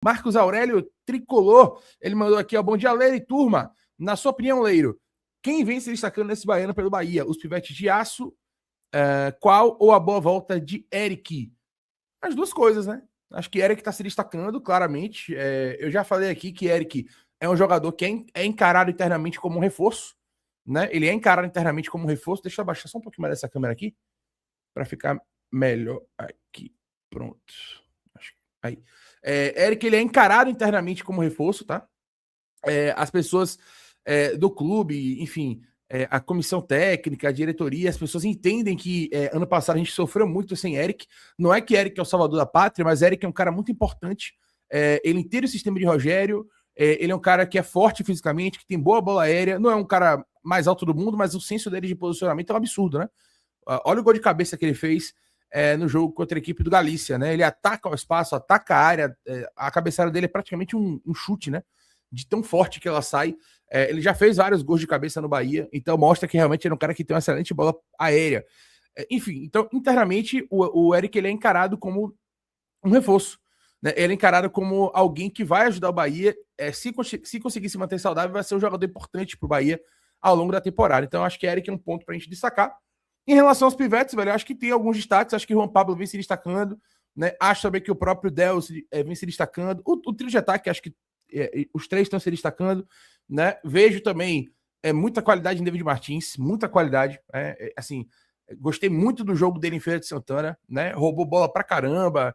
Marcos Aurélio Tricolor, ele mandou aqui, ó, bom dia, Leiro e turma. Na sua opinião, Leiro, quem vem se destacando nesse baiano pelo Bahia? Os pivetes de aço, qual ou a boa volta de Eric? As duas coisas, né? Acho que Eric está se destacando, claramente. Eu já falei aqui que Eric é um jogador que é encarado internamente como um reforço, né? Ele é encarado internamente como um reforço. Deixa eu abaixar só um pouquinho mais dessa câmera aqui, para ficar melhor aqui. Pronto. Aí. Eric, ele é encarado internamente como reforço, tá? As pessoas do clube, enfim, a comissão técnica, a diretoria, as pessoas entendem que ano passado a gente sofreu muito sem Eric. Não é que Eric é o salvador da pátria, mas Eric é um cara muito importante. Ele entende o sistema de Rogério, ele é um cara que é forte fisicamente, que tem boa bola aérea, não é um cara mais alto do mundo, mas o senso dele de posicionamento é um absurdo, né? Olha o gol de cabeça que ele fez no jogo contra a equipe do Galícia, né? Ele ataca o espaço, ataca a área, a cabeçada dele é praticamente um chute, né? De tão forte que ela sai. Ele já fez vários gols de cabeça no Bahia, então mostra que realmente ele é um cara que tem uma excelente bola aérea. Enfim, então internamente o Eric ele é encarado como um reforço, né? Ele é encarado como alguém que vai ajudar o Bahia. Se conseguir se manter saudável, vai ser um jogador importante para o Bahia ao longo da temporada. Então acho que Eric é um ponto para a gente destacar. Em relação aos pivetes, velho, eu acho que tem alguns destaques. Acho que o Juan Pablo vem se destacando, né? Acho também que o próprio Dels vem se destacando. O trio de ataque, acho que os três estão se destacando, né? Vejo também muita qualidade em David Martins, muita qualidade. Assim, gostei muito do jogo dele em Feira de Santana, né? Roubou bola pra caramba,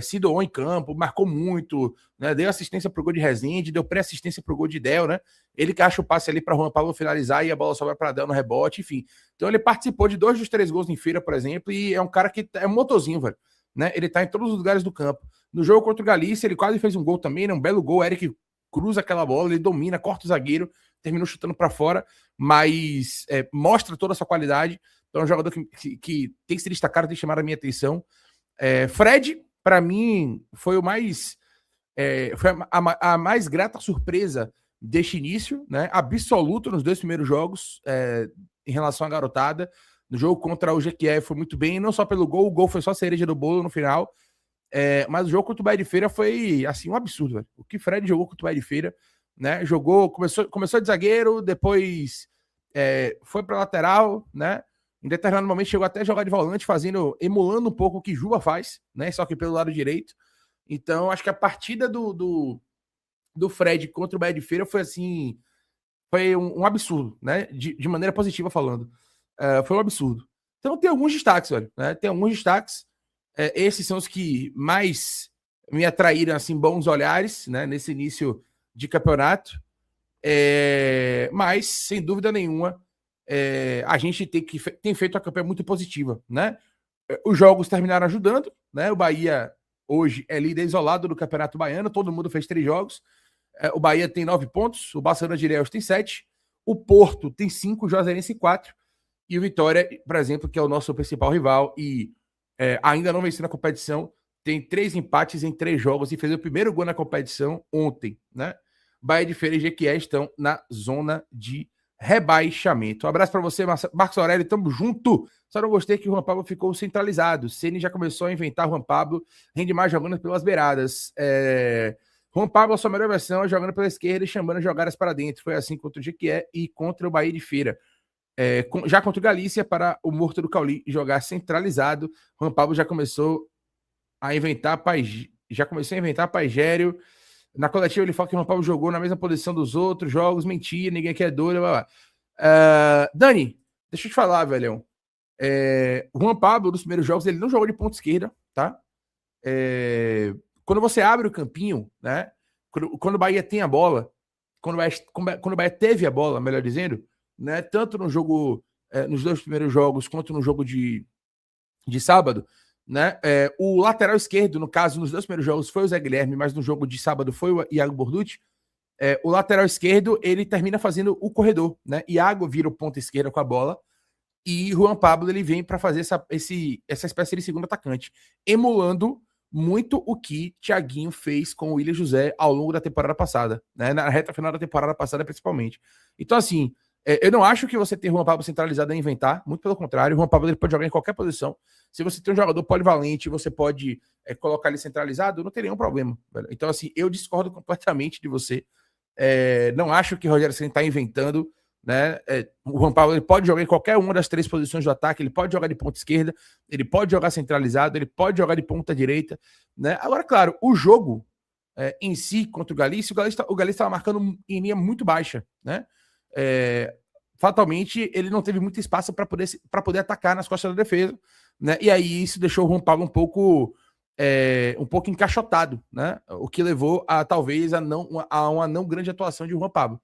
se doou em campo, marcou muito, né? Deu assistência pro gol de Rezende, deu pré-assistência pro gol de Del, né? Ele que acha o passe ali para Juan Pablo finalizar e a bola sobra para Del no rebote, enfim. Então ele participou de 2 dos 3 gols em Feira, por exemplo, e é um cara que é um motorzinho, velho, né? Ele tá em todos os lugares do campo. No jogo contra o Galícia, ele quase fez um gol também, né? Um belo gol. Eric cruza aquela bola, ele domina, corta o zagueiro, terminou chutando para fora, mas mostra toda a sua qualidade. Então é um jogador que tem que se destacar, tem que chamar a minha atenção. Fred, para mim, foi o mais foi a mais grata surpresa deste início, né? Absoluto nos 2 primeiros jogos em relação à garotada. No jogo contra o Jequié foi muito bem, não só pelo gol, o gol foi só a cereja do bolo no final. Mas o jogo contra o Bahia de Feira foi assim, um absurdo, velho. O que Fred jogou contra o Bahia de Feira, né? Começou de zagueiro, depois foi para lateral, né? Em determinado momento chegou até a jogar de volante, emulando um pouco o que Juba faz, né? Só que pelo lado direito. Então, acho que a partida do Fred contra o Bahia de Feira foi assim, foi um absurdo, né? De maneira positiva falando. Foi um absurdo. Então tem alguns destaques, velho, né? Tem alguns destaques. Esses são os que mais me atraíram, assim, bons olhares, né, nesse início de campeonato. Mas, sem dúvida nenhuma, a gente tem feito uma campanha muito positiva, né? Os jogos terminaram ajudando, né? O Bahia hoje é líder isolado do Campeonato Baiano, todo mundo fez 3 jogos. O Bahia tem 9 pontos, o Barcelona de Ilhéus tem 7, o Porto tem 5, o Juazeirense 4, e o Vitória, por exemplo, que é o nosso principal rival e ainda não venceu na competição, tem 3 empates em 3 jogos e fez o primeiro gol na competição ontem, né? Bahia de Feira e Jequié estão na zona de rebaixamento. Um abraço para você, Marcos Aurélio, tamo junto. Só não gostei que o Juan Pablo ficou centralizado. Ceni já começou a inventar o Juan Pablo, rende mais jogando pelas beiradas. Juan Pablo, a sua melhor versão, jogando pela esquerda e chamando jogadas para dentro. Foi assim contra o Jequié e contra o Bahia de Feira. Já contra o Galícia, para o Morto do Cauli jogar centralizado. Juan Pablo já começou a inventar Paigério. Na coletiva ele fala que o Juan Pablo jogou na mesma posição dos outros jogos, mentira, ninguém quer doido, blá, blá. Dani, deixa eu te falar, velhão. O Juan Pablo, nos primeiros jogos, ele não jogou de ponta esquerda, tá? Quando você abre o campinho, né? Quando o Bahia tem a bola, quando o Bahia teve a bola, melhor dizendo, né? Tanto no jogo, nos 2 primeiros jogos, quanto no jogo de sábado, né? O lateral esquerdo, no caso, nos 2 primeiros jogos foi o Zé Guilherme, mas no jogo de sábado foi o Iago Borducci. O lateral esquerdo, ele termina fazendo o corredor, né? Iago vira o ponta esquerda com a bola e Juan Pablo ele vem para fazer essa espécie de segundo atacante, emulando muito o que Thiaguinho fez com o William José ao longo da temporada passada, né? Na reta final da temporada passada, principalmente. Então, assim, Eu não acho que você ter Juan Pablo centralizado é inventar, muito pelo contrário, o Juan Pablo ele pode jogar em qualquer posição. Se você tem um jogador polivalente, você pode colocar ele centralizado, não tem nenhum problema. Velho. Então, assim, eu discordo completamente de você. Não acho que o Rogério Ceni está inventando, né? O Juan Pablo ele pode jogar em qualquer uma das 3 posições do ataque, ele pode jogar de ponta esquerda, ele pode jogar centralizado, ele pode jogar de ponta direita, né? Agora, claro, o jogo em si contra o Galícia, o Galícia estava marcando em linha muito baixa, né? Fatalmente, ele não teve muito espaço para poder atacar nas costas da defesa, né? E aí isso deixou o Juan Pablo um pouco encaixotado, né? O que levou a talvez a uma não grande atuação de Juan Pablo.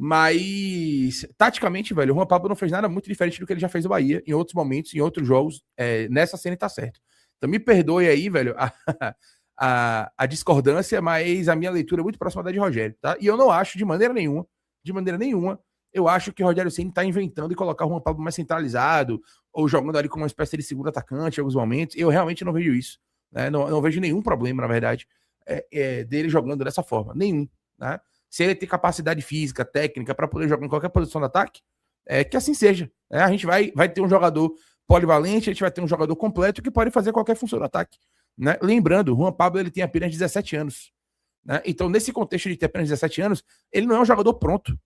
Mas, taticamente, velho, o Juan Pablo não fez nada muito diferente do que ele já fez no Bahia em outros momentos, em outros jogos. Nessa cena tá certo. Então me perdoe aí, velho, a discordância, mas a minha leitura é muito próxima da de Rogério, tá? E eu não acho de maneira nenhuma, eu acho que o Rogério Ceni tá inventando e colocar o Juan Pablo mais centralizado, ou jogando ali como uma espécie de segundo atacante em alguns momentos. Eu realmente não vejo isso. Né? Não vejo nenhum problema, na verdade, dele jogando dessa forma. Nenhum. Né? Se ele tem capacidade física, técnica, para poder jogar em qualquer posição de ataque, que assim seja. Né? A gente vai ter um jogador polivalente, a gente vai ter um jogador completo que pode fazer qualquer função de ataque. Né? Lembrando, o Juan Pablo ele tem apenas 17 anos. Né? Então, nesse contexto de ter apenas 17 anos, ele não é um jogador pronto.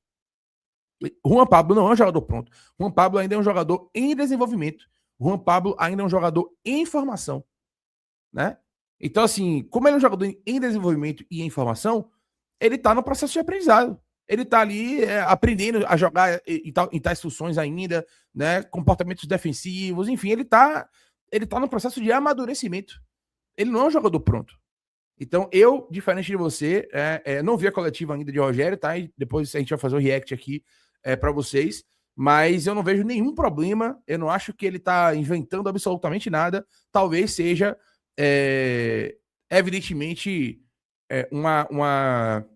Juan Pablo não é um jogador pronto. Juan Pablo ainda é um jogador em desenvolvimento. Juan Pablo ainda é um jogador em formação. Né? Então, assim, como ele é um jogador em desenvolvimento e em formação, ele tá no processo de aprendizado. Ele tá ali aprendendo a jogar em tais funções ainda, né? Comportamentos defensivos, enfim, ele tá no processo de amadurecimento. Ele não é um jogador pronto. Então, eu, diferente de você, não vi a coletiva ainda de Rogério, tá? E depois a gente vai fazer o react aqui para vocês, mas eu não vejo nenhum problema, eu não acho que ele tá inventando absolutamente nada, talvez seja evidentemente uma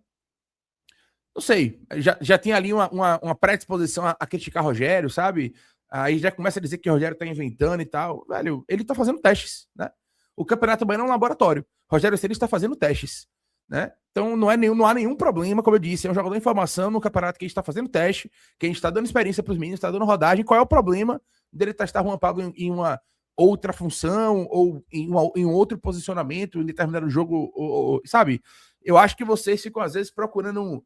não sei, já tem ali uma predisposição a criticar Rogério, sabe? Aí já começa a dizer que o Rogério tá inventando e tal. Velho, ele tá fazendo testes, né? O Campeonato Baiano é um laboratório. Rogério Ceni está fazendo testes, né? Então não há nenhum problema, como eu disse, é um jogador em formação no campeonato que a gente está fazendo teste, que a gente está dando experiência para os meninos, está dando rodagem. Qual é o problema dele testar Juan Pablo em uma outra função ou em um outro posicionamento em determinado jogo, sabe? Eu acho que vocês ficam às vezes procurando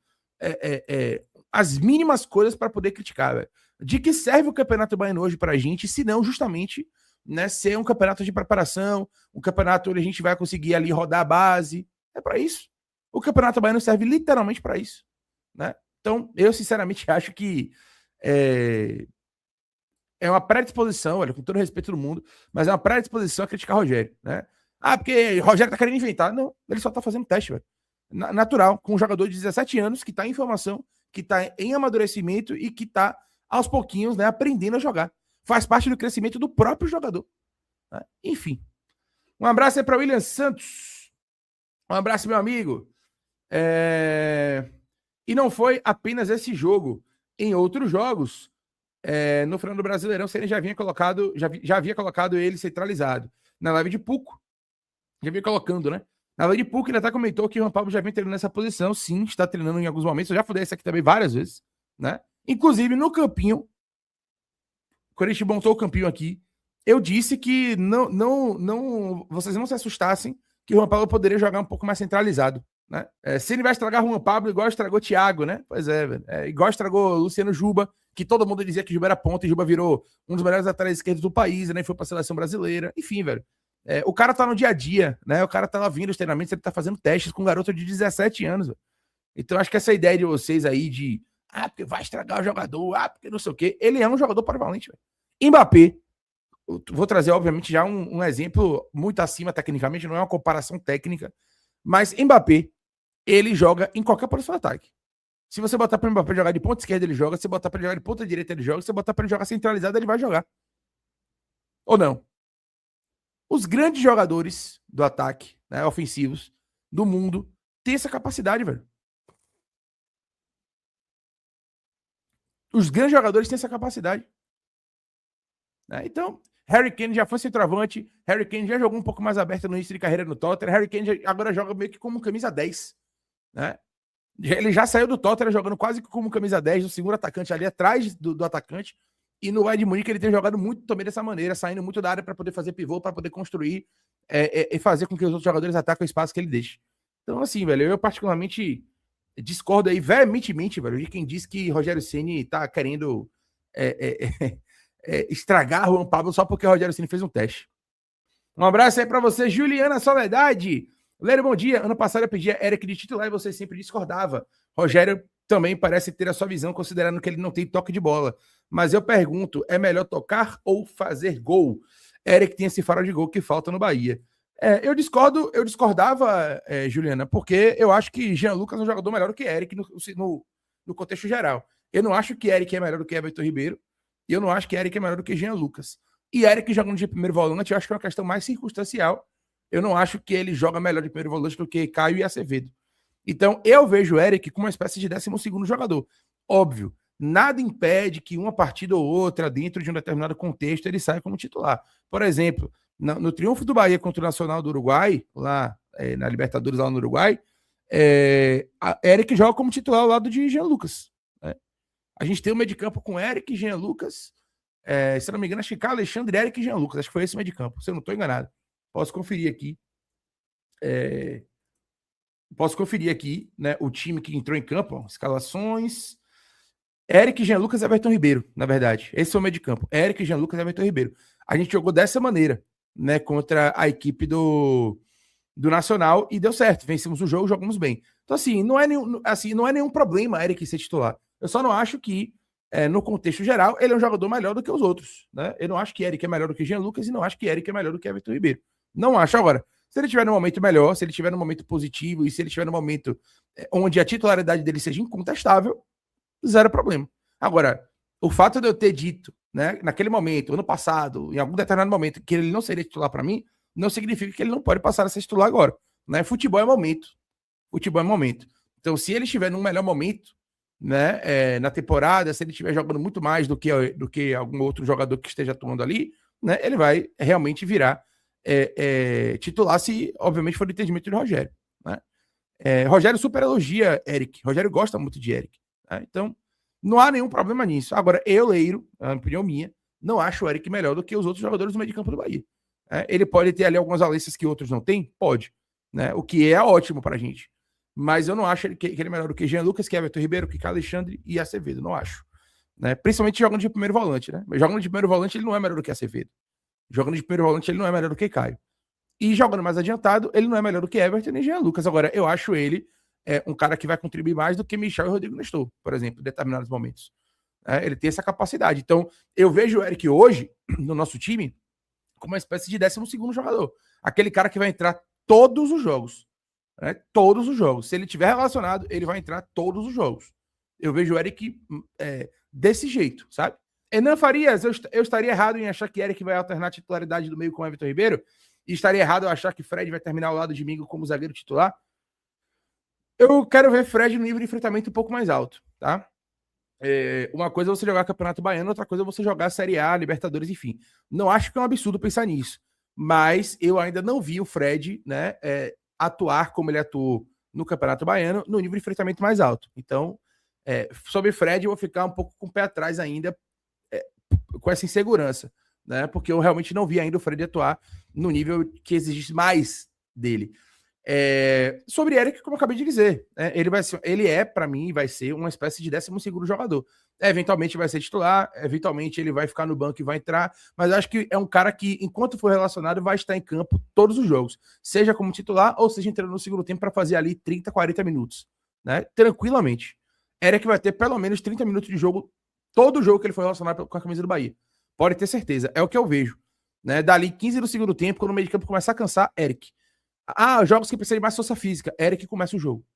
as mínimas coisas para poder criticar, velho. De que serve o Campeonato Baiano hoje para a gente, se não justamente, né, ser um campeonato de preparação, um campeonato onde a gente vai conseguir ali rodar a base. É para isso. O Campeonato Baiano serve literalmente para isso, né? Então, eu sinceramente acho que é uma predisposição, olha, com todo o respeito do mundo, mas é uma predisposição a criticar Rogério, né? Porque Rogério tá querendo inventar. Não, ele só tá fazendo teste, velho. Natural, com um jogador de 17 anos que tá em formação, que tá em amadurecimento e que tá aos pouquinhos, né, aprendendo a jogar. Faz parte do crescimento do próprio jogador. Né? Enfim. Um abraço aí para William Santos. Um abraço, meu amigo. E não foi apenas esse jogo. Em outros jogos, no final do Brasileirão, ele já havia colocado ele centralizado. Na live de Puco, já vinha colocando, né? Na live de Puco, ele até comentou que o Juan Pablo já vem treinando nessa posição. Sim, está treinando em alguns momentos. Eu já falei isso aqui também várias vezes, né? Inclusive, no campinho, quando a gente montou o campinho aqui, eu disse que vocês não se assustassem que o Juan Pablo poderia jogar um pouco mais centralizado. Né? Se ele vai estragar o Juan Pablo igual estragou o Thiago, né? Pois velho. Igual estragou o Luciano Juba, que todo mundo dizia que Juba era ponta e Juba virou um dos melhores laterais esquerdos do país, né? E foi pra seleção brasileira. Enfim, velho. O cara tá no dia a dia, né? O cara tá lá vindo os treinamentos, ele tá fazendo testes com um garoto de 17 anos. Velho. Então, acho que essa ideia de vocês aí de porque vai estragar o jogador, porque não sei o quê. Ele é um jogador polivalente, velho. Mbappé, vou trazer, obviamente, já um exemplo muito acima tecnicamente, não é uma comparação técnica, mas Mbappé, ele joga em qualquer posição de ataque. Se você botar para o Mbappé jogar de ponta esquerda, ele joga. Se você botar para ele jogar de ponta direita, ele joga. Se você botar para ele jogar centralizado, ele vai jogar. Ou não? Os grandes jogadores do ataque, né, ofensivos, do mundo, têm essa capacidade, velho. Os grandes jogadores têm essa capacidade. Né? Então, Harry Kane já foi centroavante, Harry Kane já jogou um pouco mais aberto no início de carreira no Tottenham, Harry Kane agora joga meio que como camisa 10. Né? Ele já saiu do Tottenham jogando quase como camisa 10, o segundo atacante ali atrás do atacante. E no Bayern de Munique ele tem jogado muito também dessa maneira, saindo muito da área para poder fazer pivô, para poder construir e fazer com que os outros jogadores ataquem o espaço que ele deixa. Então, assim, velho, eu particularmente discordo aí veementemente, velho, de quem diz que Rogério Ceni tá querendo estragar Juan Pablo só porque o Rogério Ceni fez um teste. Um abraço aí para você, Juliana Soledade. Lério, bom dia. Ano passado eu pedia Eric de titular e você sempre discordava. Rogério também parece ter a sua visão, considerando que ele não tem toque de bola. Mas eu pergunto, é melhor tocar ou fazer gol? Eric tem esse farol de gol que falta no Bahia. Eu discordava, Juliana, porque eu acho que Jean Lucas é um jogador melhor do que Eric no contexto geral. Eu não acho que Eric é melhor do que Everton Ribeiro e eu não acho que Eric é melhor do que Jean Lucas. E Eric jogando de primeiro volante, eu acho que é uma questão mais circunstancial. Eu não acho que ele joga melhor de primeiro volante do que Caio e Acevedo. Então, eu vejo o Eric como uma espécie de 12º jogador. Óbvio, nada impede que uma partida ou outra, dentro de um determinado contexto, ele saia como titular. Por exemplo, no triunfo do Bahia contra o Nacional do Uruguai, lá na Libertadores, lá no Uruguai, Eric joga como titular ao lado de Jean Lucas. Né? A gente tem um meio de campo com Eric, Jean Lucas, se não me engano, acho que Alexandre, Eric e Jean Lucas. Acho que foi esse meio de campo, se eu não estou enganado. Posso conferir aqui. Posso conferir aqui, né, o time que entrou em campo, ó, escalações. Eric, Jean Lucas e Everton Ribeiro, na verdade. Esse foi o meio de campo. Eric, Jean Lucas e Everton Ribeiro. A gente jogou dessa maneira, né, contra a equipe do Nacional e deu certo. Vencemos o jogo, jogamos bem. Então, assim, não é nenhum problema Eric ser titular. Eu só não acho que, no contexto geral, ele é um jogador melhor do que os outros. Né? Eu não acho que Eric é melhor do que Jean Lucas e não acho que Eric é melhor do que Everton Ribeiro. Não acho. Agora, se ele tiver num momento melhor, se ele tiver num momento positivo e se ele tiver num momento onde a titularidade dele seja incontestável, zero problema. Agora, o fato de eu ter dito, né, naquele momento, ano passado, em algum determinado momento, que ele não seria titular para mim, não significa que ele não pode passar a ser titular agora. Né? Futebol é momento. Futebol é momento. Então, se ele estiver num melhor momento, né, na temporada, se ele estiver jogando muito mais do que algum outro jogador que esteja atuando ali, né, ele vai realmente virar titular, se obviamente for do entendimento de Rogério. Né? Rogério super elogia Eric. Rogério gosta muito de Eric. Né? Então, não há nenhum problema nisso. Agora, eu, Leiro, a opinião minha, não acho o Eric melhor do que os outros jogadores do meio de campo do Bahia. Ele pode ter ali algumas valências que outros não têm? Pode. Né? O que é ótimo pra gente. Mas eu não acho que ele é melhor do que Jean Lucas, que Everton Ribeiro, que Alexandre e Acevedo. Não acho. Né? Principalmente jogando de primeiro volante. Né? Mas jogando de primeiro volante, ele não é melhor do que Acevedo. Jogando de primeiro volante, ele não é melhor do que Caio. E jogando mais adiantado, ele não é melhor do que Everton nem Jean Lucas. Agora, eu acho ele um cara que vai contribuir mais do que Michel e Rodrigo Nestor, por exemplo, em determinados momentos. Ele tem essa capacidade. Então, eu vejo o Eric hoje, no nosso time, como uma espécie de 12º jogador. Aquele cara que vai entrar todos os jogos. Né? Todos os jogos. Se ele tiver relacionado, ele vai entrar todos os jogos. Eu vejo o Eric desse jeito, sabe? Enan Farias, eu estaria errado em achar que Eric vai alternar a titularidade do meio com o Everton Ribeiro? E estaria errado eu achar que Fred vai terminar ao lado de Mingo como zagueiro titular? Eu quero ver Fred no nível de enfrentamento um pouco mais alto, tá? Uma coisa é você jogar Campeonato Baiano, outra coisa é você jogar Série A, Libertadores, enfim. Não acho que é um absurdo pensar nisso, mas eu ainda não vi o Fred, né, atuar como ele atuou no Campeonato Baiano, no nível de enfrentamento mais alto. Então, sobre Fred, eu vou ficar um pouco com o pé atrás ainda, com essa insegurança, né? Porque eu realmente não vi ainda o Fred atuar no nível que exigisse mais dele. Sobre Eric, como eu acabei de dizer, ele para mim, vai ser uma espécie de 12º jogador. Eventualmente vai ser titular, eventualmente ele vai ficar no banco e vai entrar, mas eu acho que é um cara que, enquanto for relacionado, vai estar em campo todos os jogos, seja como titular ou seja entrando no segundo tempo para fazer ali 30, 40 minutos, né? Tranquilamente. Eric vai ter pelo menos 30 minutos de jogo, todo jogo que ele for relacionado com a camisa do Bahia. Pode ter certeza, é o que eu vejo. Né? Dali 15 do segundo tempo, quando o meio de campo começar a cansar, Eric. Jogos que precisam de mais força física, Eric começa o jogo.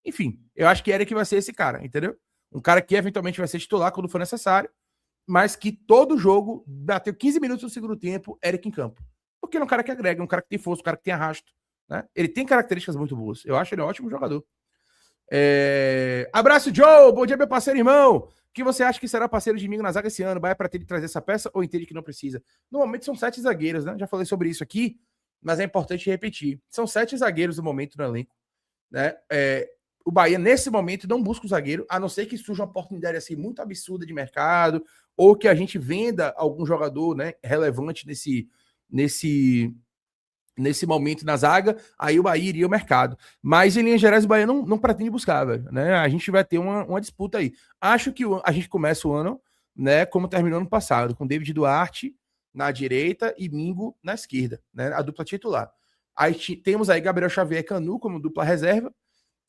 Enfim, eu acho que Eric vai ser esse cara, entendeu? Um cara que eventualmente vai ser titular quando for necessário, mas que todo jogo, bateu 15 minutos no segundo tempo, Eric em campo. Porque ele é um cara que agrega, um cara que tem força, um cara que tem arrasto. Né? Ele tem características muito boas. Eu acho ele um ótimo jogador. Abraço, Joe! Bom dia, meu parceiro irmão! O que você acha que será parceiro de Mingo na zaga esse ano? Vai para ter de trazer essa peça ou entende que não precisa? No momento são 7 zagueiros, né? Já falei sobre isso aqui, mas é importante repetir. São 7 zagueiros no momento no elenco. Né? o Bahia, nesse momento, não busca o zagueiro, a não ser que surja uma oportunidade assim, muito absurda de mercado, ou que a gente venda algum jogador, né, relevante nesse momento na zaga, aí o Bahia iria ao mercado. Mas, em linhas gerais, o Bahia não pretende buscar, velho, né? A gente vai ter uma disputa aí. Acho que a gente começa o ano, né, como terminou ano passado, com David Duarte na direita e Mingo na esquerda, né? A dupla titular. Aí temos aí Gabriel Xavier e Canu como dupla reserva,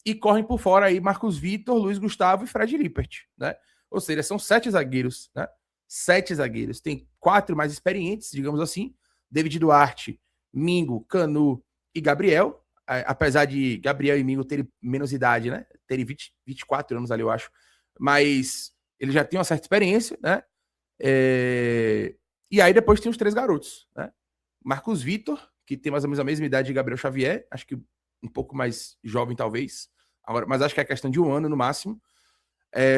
e correm por fora aí Marcos Vitor, Luiz Gustavo e Fred Lippert, né? Ou seja, são 7 zagueiros, né? 7 zagueiros. Tem 4 mais experientes, digamos assim. David Duarte, Mingo, Canu e Gabriel. Apesar de Gabriel e Mingo terem menos idade, né? Terem 24 anos ali, eu acho. Mas ele já tem uma certa experiência, né? E aí depois tem os 3 garotos, né? Marcos Vitor, que tem mais ou menos a mesma idade de Gabriel Xavier, acho que um pouco mais jovem, talvez. Agora, mas acho que é questão de 1 ano no máximo.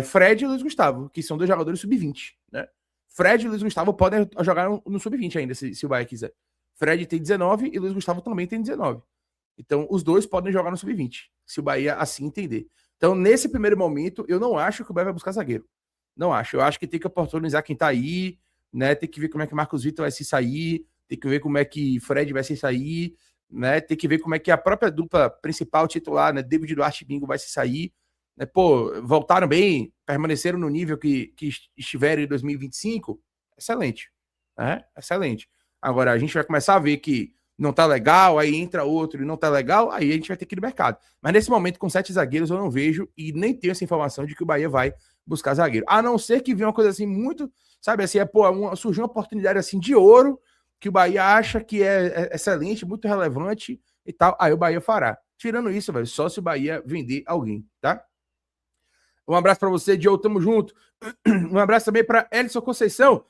Fred e Luiz Gustavo, que são 2 jogadores sub-20, né? Fred e Luiz Gustavo podem jogar no sub-20 ainda, se o Bahia quiser. Fred tem 19 e Luiz Gustavo também tem 19. Então, os dois podem jogar no sub-20, se o Bahia assim entender. Então, nesse primeiro momento, eu não acho que o Bahia vai buscar zagueiro. Não acho. Eu acho que tem que oportunizar quem tá aí, né? Tem que ver como é que Marcos Vitor vai se sair, tem que ver como é que Fred vai se sair, né? Tem que ver como é que a própria dupla principal titular, né? David Duarte e Bingo vai se sair. Né? Pô, voltaram bem, permaneceram no nível que estiveram em 2025. Excelente. Né? Excelente. Agora, a gente vai começar a ver que não tá legal, aí entra outro e não tá legal, aí a gente vai ter que ir no mercado. Mas nesse momento, com 7 zagueiros, eu não vejo e nem tenho essa informação de que o Bahia vai buscar zagueiro. A não ser que venha uma coisa assim muito, sabe assim, surgiu uma oportunidade assim de ouro, que o Bahia acha que é excelente, muito relevante e tal, aí o Bahia fará. Tirando isso, velho, só se o Bahia vender alguém, tá? Um abraço para você, Diogo, tamo junto. Um abraço também para Elson Conceição.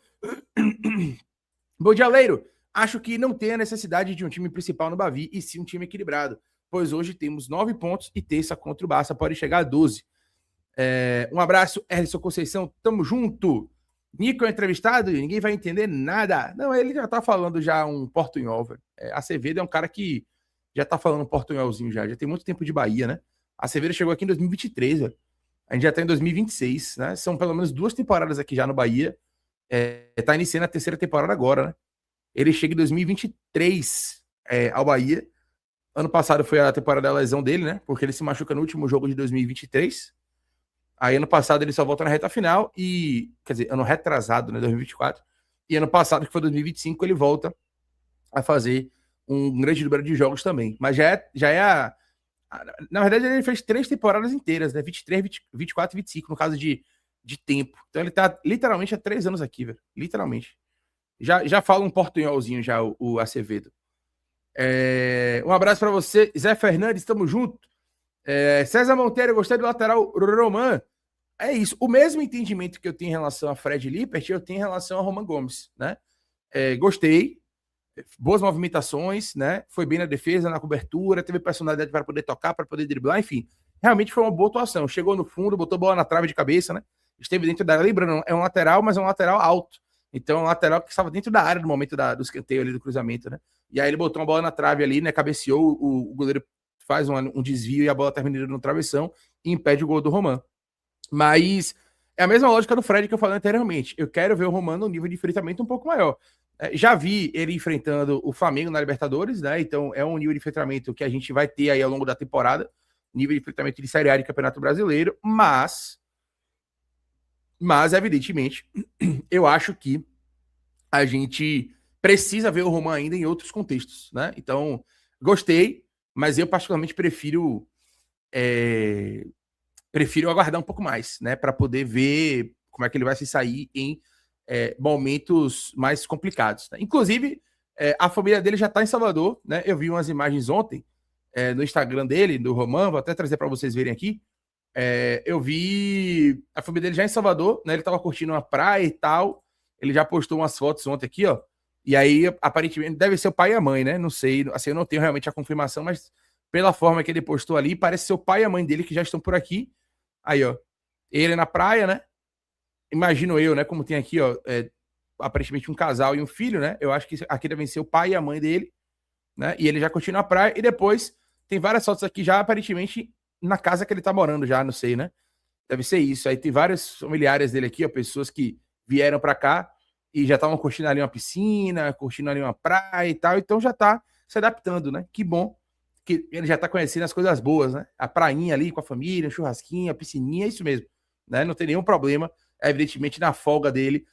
Bom dia, Leiro. Acho que não tem a necessidade de um time principal no Bavi, e sim um time equilibrado, pois hoje temos 9 pontos e terça contra o Barça pode chegar a 12. Um abraço, Elson Conceição, tamo junto. Nico é entrevistado, ninguém vai entender nada. Não, ele já tá falando já um portunhol, velho. Acevedo é um cara que já tá falando um portunholzinho já tem muito tempo de Bahia, né? Acevedo chegou aqui em 2023, velho. A gente já tá em 2026, né? São pelo menos 2 temporadas aqui já no Bahia. Tá iniciando a terceira temporada agora, né? Ele chega em 2023 ao Bahia. Ano passado foi a temporada da lesão dele, né? Porque ele se machuca no último jogo de 2023. Aí ano passado ele só volta na reta final e... Quer dizer, ano retrasado, né? 2024. E ano passado, que foi 2025, ele volta a fazer um grande número de jogos também. Mas na verdade, ele fez 3 temporadas inteiras, né? 23, 24 e 25, no caso de tempo. Então ele tá literalmente há 3 anos aqui, velho. Literalmente. Já fala um portunholzinho já, o Acevedo. Um abraço para você, Zé Fernandes, tamo junto. César Monteiro, gostei do lateral Roman. É isso. O mesmo entendimento que eu tenho em relação a Fred Lippert, eu tenho em relação a Roman Gomes, né? Gostei. Boas movimentações, né? Foi bem na defesa, na cobertura, teve personalidade para poder tocar, para poder driblar, enfim. Realmente foi uma boa atuação. Chegou no fundo, botou bola na trave de cabeça, né? Esteve dentro da área. Lembrando, é um lateral, mas é um lateral alto. Então, é um lateral que estava dentro da área no momento do escanteio ali, do cruzamento, né? E aí ele botou uma bola na trave ali, né? Cabeceou, o goleiro faz um desvio e a bola termina no travessão e impede o gol do Roman. Mas é a mesma lógica do Fred que eu falei anteriormente. Eu quero ver o Roman no nível de enfrentamento um pouco maior. Já vi ele enfrentando o Flamengo na Libertadores, né? Então é um nível de enfrentamento que a gente vai ter aí ao longo da temporada, nível de enfrentamento de Série A de Campeonato Brasileiro, mas evidentemente, eu acho que a gente precisa ver o Roman ainda em outros contextos, né? Então, gostei, mas eu particularmente prefiro aguardar um pouco mais, né? Para poder ver como é que ele vai se sair em momentos mais complicados. Né? Inclusive, a família dele já está em Salvador, né? Eu vi umas imagens ontem no Instagram dele, do Roman, vou até trazer para vocês verem aqui. Eu vi a família dele já em Salvador, né? Ele estava curtindo uma praia e tal. Ele já postou umas fotos ontem aqui, ó. E aí, aparentemente, deve ser o pai e a mãe, né? Não sei, assim, eu não tenho realmente a confirmação, mas pela forma que ele postou ali, parece ser o pai e a mãe dele que já estão por aqui. Aí, ó. Ele na praia, né? Imagino eu, né? Como tem aqui, ó, aparentemente um casal e um filho, né? Eu acho que aqui devem ser o pai e a mãe dele, né? E ele já continua a praia. E depois tem várias fotos aqui já, aparentemente, na casa que ele tá morando já, não sei, né? Deve ser isso. Aí tem vários familiares dele aqui, ó, pessoas que vieram para cá e já estavam curtindo ali uma piscina, curtindo ali uma praia e tal, então já tá se adaptando, né? Que bom que ele já tá conhecendo as coisas boas, né? A prainha ali com a família, um churrasquinho, a piscininha, é isso mesmo, né? Não tem nenhum problema, evidentemente, na folga dele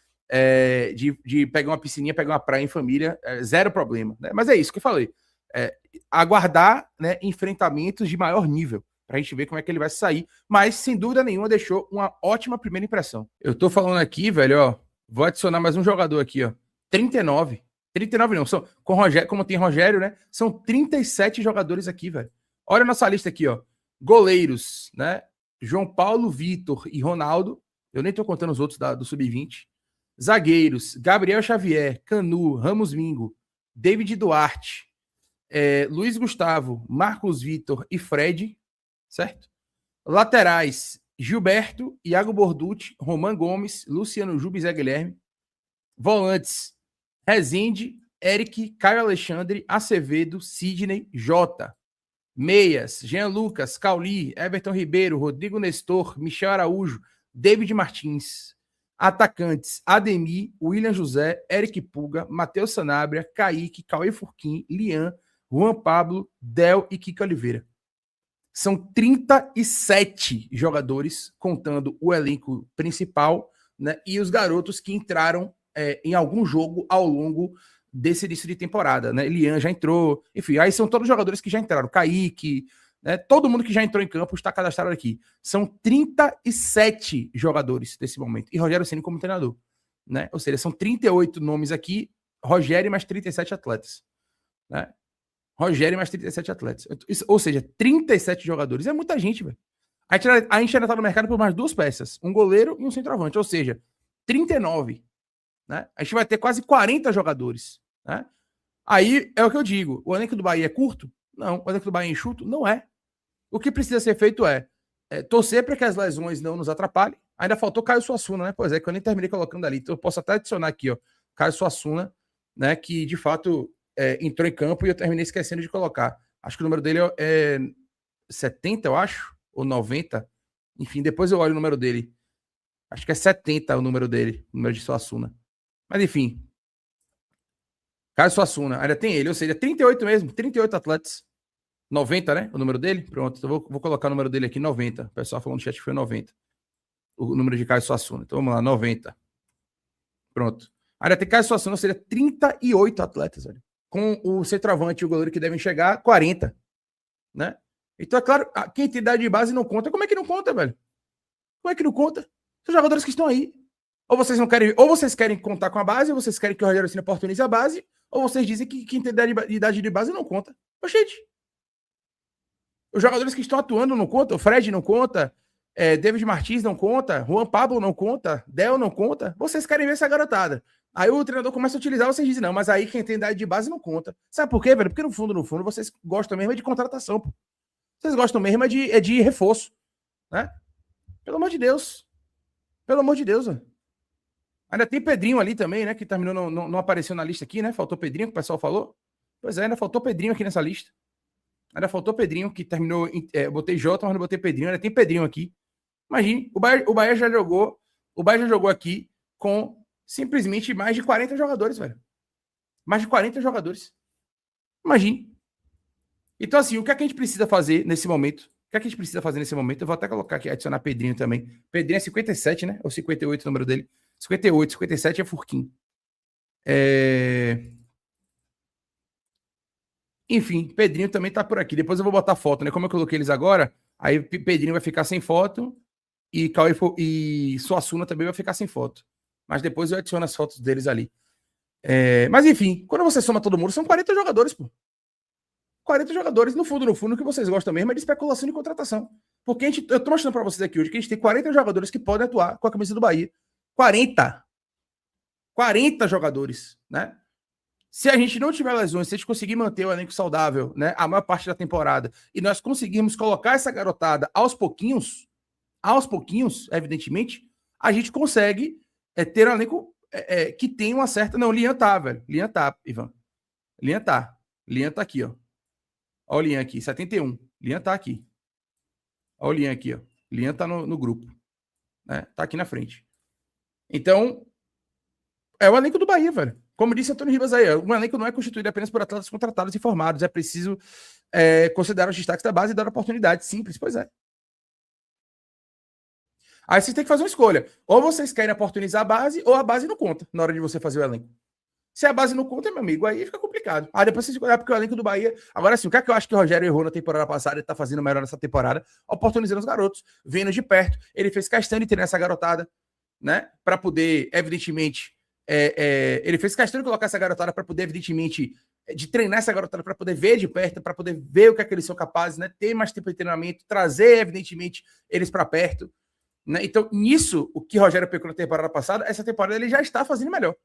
de pegar uma piscininha, pegar uma praia em família, zero problema, né? Mas é isso que eu falei. Aguardar, né, enfrentamentos de maior nível pra gente ver como é que ele vai sair, mas sem dúvida nenhuma deixou uma ótima primeira impressão. Eu tô falando aqui, velho, ó, vou adicionar mais um jogador aqui, ó, 39. 39 não, são com Rogério, como tem Rogério, né? São 37 jogadores aqui, velho. Olha a nossa lista aqui, ó. Goleiros, né? João Paulo, Vitor e Ronaldo. Eu nem tô contando os outros do sub-20. Zagueiros, Gabriel Xavier, Canu, Ramos Mingo, David Duarte, Luiz Gustavo, Marcos Vitor e Fred, certo? Laterais, Gilberto, Iago Borducci, Roman Gomes, Luciano Juba e Zé Guilherme. Volantes, Rezende, Eric, Caio Alexandre, Acevedo, Sidney, Jota. Meias, Jean Lucas, Cauli, Everton Ribeiro, Rodrigo Nestor, Michel Araújo, David Martins. Atacantes, Ademir, William José, Eric Puga, Matheus Sanabria, Kaique, Cauê Furquim, Lian, Juan Pablo, Del e Kiko Oliveira. São 37 jogadores, contando o elenco principal, né, e os garotos que entraram em algum jogo ao longo desse início de temporada. Né? Lian já entrou, enfim, aí são todos os jogadores que já entraram. Kaique, né, todo mundo que já entrou em campo está cadastrado aqui. São 37 jogadores nesse momento. E Rogério Ceni como treinador. Né? Ou seja, são 38 nomes aqui, Rogério mais 37 atletas. Né? Rogério mais 37 atletas. Ou seja, 37 jogadores. É muita gente, velho. A gente ainda tá no mercado por mais duas peças. Um goleiro e um centroavante. Ou seja, 39. Né? A gente vai ter quase 40 jogadores. Né? Aí é o que eu digo. O elenco do Bahia é curto? Não. O elenco do Bahia é enxuto? Não é. O que precisa ser feito é torcer para que as lesões não nos atrapalhem. Ainda faltou Caio Suassuna, né? Pois é, que eu nem terminei colocando ali. Então eu posso até adicionar aqui, ó. Caio Suassuna, né? Que de fato entrou em campo e eu terminei esquecendo de colocar. Acho que o número dele é 70, eu acho, ou 90. Enfim, depois eu olho o número dele. Acho que é 70 o número dele, o número de Suassuna. Mas enfim. Caio Suassuna, ainda tem ele, ou seja, 38 mesmo, 38 atletas. 90, né? O número dele? Pronto, então vou colocar o número dele aqui, 90. O pessoal falou no chat que foi 90. O número de Caio Suassuna. Então vamos lá, 90. Pronto. Ainda tem Caio Suassuna, ou seja, 38 atletas, velho. Com o centroavante e o goleiro que devem chegar, 40. Né? Então, é claro, quem tem idade de base não conta. Como é que não conta, velho? Como é que não conta? São jogadores que estão aí. Ou vocês não querem, ou vocês querem contar com a base, ou vocês querem que o Rogério Ceni oportunize a base, ou vocês dizem que quem tem idade de base não conta. Oxente. Os jogadores que estão atuando não contam. O Fred não conta. David Martins não conta. Juan Pablo não conta. Del não conta. Vocês querem ver essa garotada. Aí o treinador começa a utilizar, vocês dizem, não, mas aí quem tem idade de base não conta. Sabe por quê, velho? Porque no fundo, vocês gostam mesmo de contratação, pô. Vocês gostam mesmo de reforço. Né? Pelo amor de Deus. Pelo amor de Deus, velho. Ainda tem Pedrinho ali também, né? Que terminou, não apareceu na lista aqui, né? Faltou Pedrinho, que o pessoal falou. Pois é, ainda faltou Pedrinho aqui nessa lista. Ainda faltou Pedrinho, que terminou. Botei Jota, mas não botei Pedrinho. Ainda tem Pedrinho aqui. Imagine, o Bahia já jogou. O Bahia já jogou aqui com simplesmente mais de 40 jogadores, velho. Mais de 40 jogadores. Imagine. Então, assim, o que é que a gente precisa fazer nesse momento? O que é que a gente precisa fazer nesse momento? Eu vou até colocar aqui, adicionar Pedrinho também. Pedrinho é 57, né? Ou 58 o número dele. 58, 57 é Furquim. Enfim, Pedrinho também tá por aqui. Depois eu vou botar foto, né? Como eu coloquei eles agora, aí Pedrinho vai ficar sem foto e Suassuna também vai ficar sem foto. Mas depois eu adiciono as fotos deles ali. Mas enfim, quando você soma todo mundo, são 40 jogadores, pô. 40 jogadores. No fundo, o que vocês gostam mesmo é de especulação e contratação. Porque eu tô mostrando pra vocês aqui hoje que a gente tem 40 jogadores que podem atuar com a camisa do Bahia. 40. 40 jogadores, né? Se a gente não tiver lesões, se a gente conseguir manter o elenco saudável, né, a maior parte da temporada, e nós conseguirmos colocar essa garotada aos pouquinhos, evidentemente, a gente consegue ter um elenco que tem uma certa... Não, Lian tá, velho. Lian tá, Ivan. Lian tá. Lian tá aqui, ó. Ó o Lian aqui, 71. Lian tá aqui. Olha o Lian aqui, ó. Lian tá no grupo. Né? Tá aqui na frente. Então, é o elenco do Bahia, velho. Como disse Antônio Ribas aí, o elenco não é constituído apenas por atletas contratados e formados. É preciso considerar os destaques da base e dar oportunidade. Simples, pois é. Aí vocês têm que fazer uma escolha. Ou vocês querem oportunizar a base, ou a base não conta na hora de você fazer o elenco. Se a base não conta, meu amigo, aí fica complicado. Aí depois vocês olhar porque o elenco do Bahia... Agora sim, o que é que eu acho que o Rogério errou na temporada passada e tá fazendo melhor nessa temporada? Oportunizando os garotos, vendo de perto. Ele fez questão de ter essa garotada, né? Para poder, evidentemente... ele fez questão de colocar essa garotada para poder, evidentemente, de treinar essa garotada para poder ver de perto, para poder ver o que é que eles são capazes, né? Ter mais tempo de treinamento, trazer, evidentemente, eles para perto. Né? Então, nisso, o que o Rogério pecou na temporada passada, essa temporada ele já está fazendo melhor.